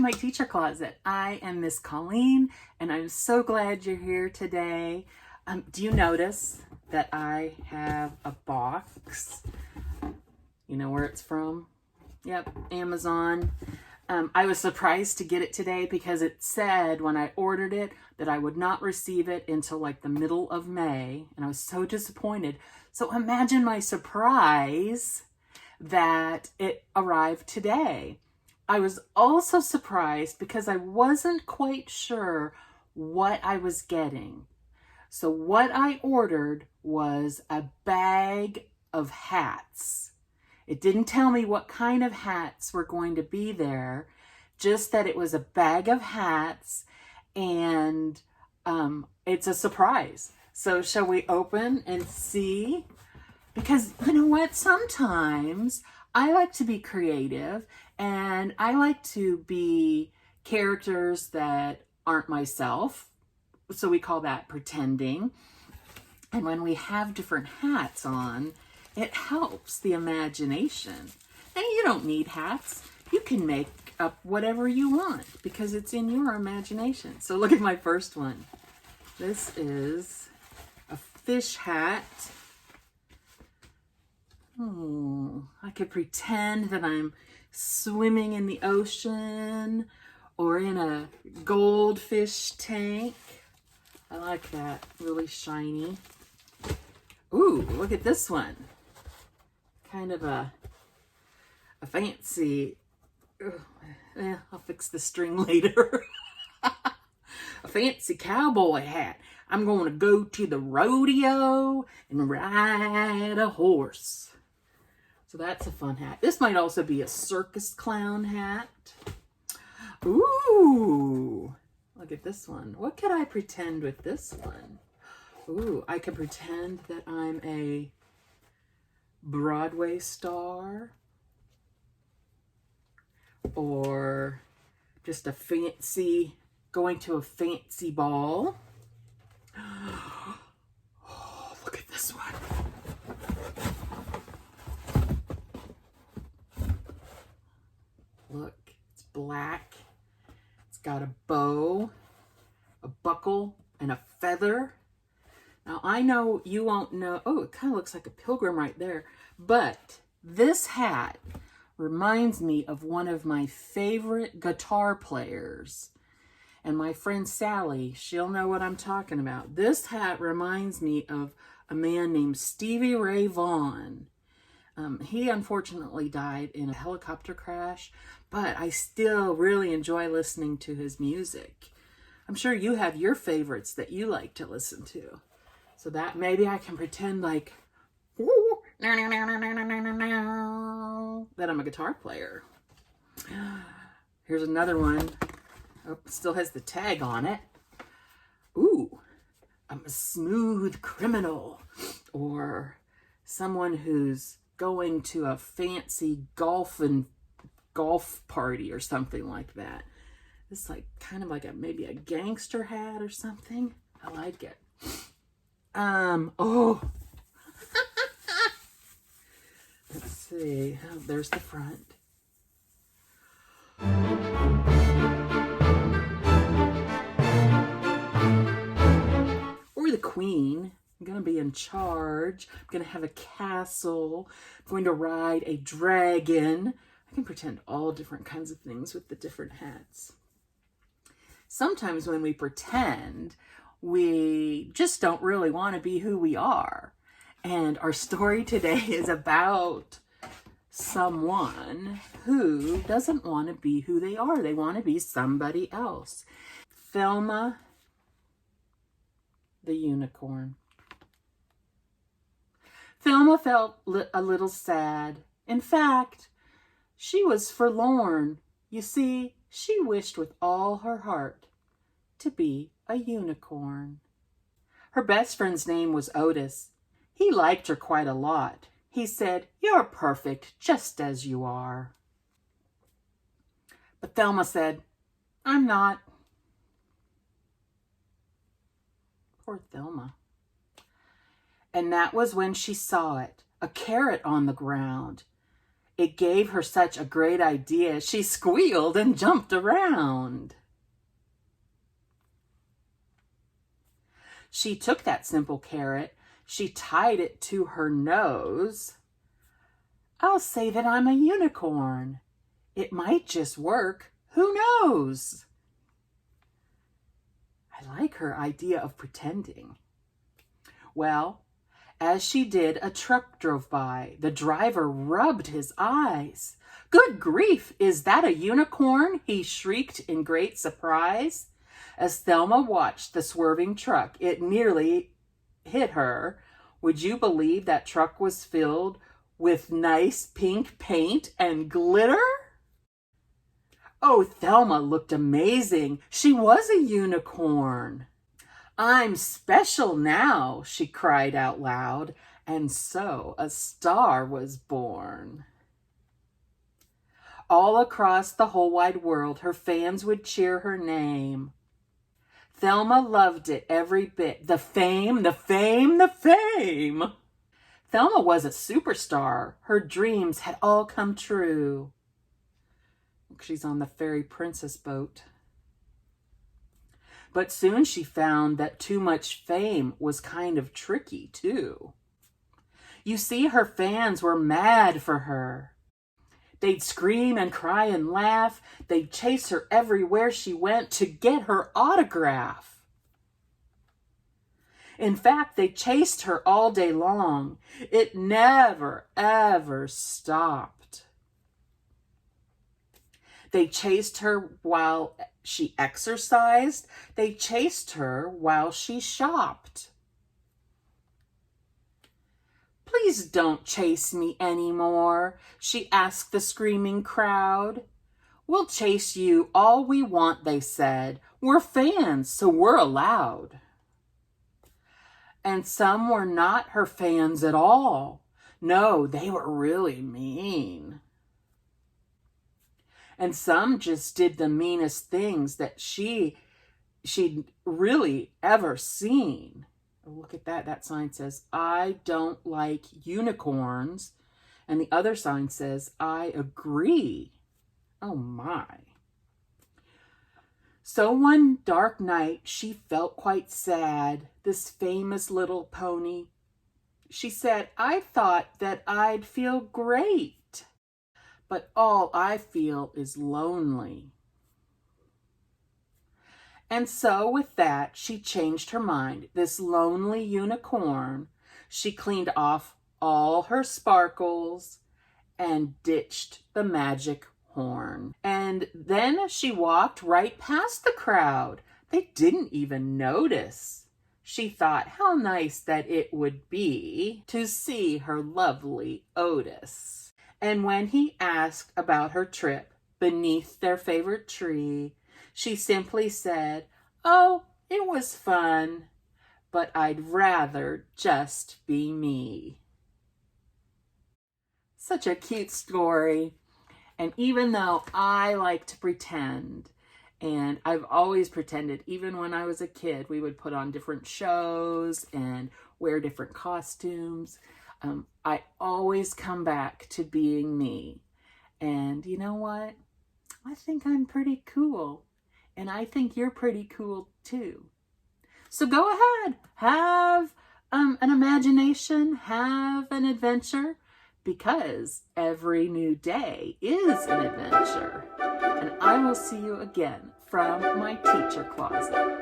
my teacher closet. I am Miss Colleen, and I'm so glad you're here today. Do you notice that I have a box? You know where it's from? Yep, Amazon. I was surprised to get it today because it said when I ordered it that I would not receive it until like the middle of May, and I was so disappointed. So imagine my surprise that it arrived today. I was also surprised because I wasn't quite sure what I was getting. So what I ordered was a bag of hats. It didn't tell me what kind of hats were going to be there, just that it was a bag of hats, and it's a surprise. So shall we open and see? Because you know what? Sometimes I like to be creative and I like to be characters that aren't myself. So we call that pretending. And when we have different hats on, it helps the imagination. And you don't need hats. You can make up whatever you want because it's in your imagination. So look at my first one. This is a fish hat. Oh, I could pretend that I'm swimming in the ocean or in a goldfish tank. I like that, really shiny. Ooh, look at this one. Kind of a fancy, I'll fix the string later. A fancy cowboy hat. I'm going to go to the rodeo and ride a horse. So that's a fun hat. This might also be a circus clown hat. Ooh, look at this one. What could I pretend with this one? Ooh, I could pretend that I'm a Broadway star or just a fancy, going to a fancy ball. Oh, look at this one. Look, it's black. It's got a bow, a buckle, and a feather. Now, I know you won't know. Oh, it kind of looks like a pilgrim right there. But this hat reminds me of one of my favorite guitar players. And my friend Sally, she'll know what I'm talking about. This hat reminds me of a man named Stevie Ray Vaughan. He unfortunately died in a helicopter crash, but I still really enjoy listening to his music. I'm sure you have your favorites that you like to listen to. So that maybe I can pretend like that I'm a guitar player. Here's another one. Oh, it still has the tag on it. Ooh, I'm a smooth criminal, or someone who's going to a fancy golf party or something like that. This is like kind of like maybe a gangster hat or something. I like it. Oh. Let's see. Oh, there's the front. Or the queen. I'm going to be in charge. I'm going to have a castle. I'm going to ride a dragon. I can pretend all different kinds of things with the different hats. Sometimes when we pretend, we just don't really want to be who we are. And our story today is about someone who doesn't want to be who they are. They want to be somebody else. Thelma the Unicorn. Thelma felt a little sad. In fact, she was forlorn. You see, she wished with all her heart to be a unicorn. Her best friend's name was Otis. He liked her quite a lot. He said, "You're perfect just as you are." But Thelma said, "I'm not." Poor Thelma. And that was when she saw it, a carrot on the ground. It gave her such a great idea. She squealed and jumped around. She took that simple carrot. She tied it to her nose. I'll say that I'm a unicorn. It might just work. Who knows? I like her idea of pretending. Well, as she did, a truck drove by. The driver rubbed his eyes. Good grief, is that a unicorn? He shrieked in great surprise. As Thelma watched the swerving truck, it nearly hit her. Would you believe that truck was filled with nice pink paint and glitter? Oh, Thelma looked amazing. She was a unicorn. I'm special now, she cried out loud, and so a star was born. All across the whole wide world, her fans would cheer her name. Thelma loved it every bit. The fame, the fame, the fame. Thelma was a superstar. Her dreams had all come true. She's on the fairy princess boat. But soon she found that too much fame was kind of tricky, too. You see, her fans were mad for her. They'd scream and cry and laugh. They'd chase her everywhere she went to get her autograph. In fact, they chased her all day long. It never, ever stopped. They chased her while she exercised. They chased her while she shopped. Please don't chase me anymore, she asked the screaming crowd. We'll chase you all we want, they said. We're fans, so we're allowed. And some were not her fans at all. No, they were really mean. And some just did the meanest things that she'd really ever seen. Look at that. That sign says, I don't like unicorns. And the other sign says, I agree. Oh my. So one dark night, she felt quite sad, this famous little pony. She said, I thought that I'd feel great. But all I feel is lonely. And so with that, she changed her mind. This lonely unicorn, she cleaned off all her sparkles and ditched the magic horn. And then she walked right past the crowd. They didn't even notice. She thought how nice that it would be to see her lovely Otis. And when he asked about her trip beneath their favorite tree, she simply said, oh, it was fun, but I'd rather just be me. Such a cute story. And even though I like to pretend, and I've always pretended, even when I was a kid, we would put on different shows and wear different costumes. I always come back to being me. And you know what? I think I'm pretty cool. And I think you're pretty cool too. So go ahead, have an imagination, have an adventure, because every new day is an adventure. And I will see you again from my teacher closet.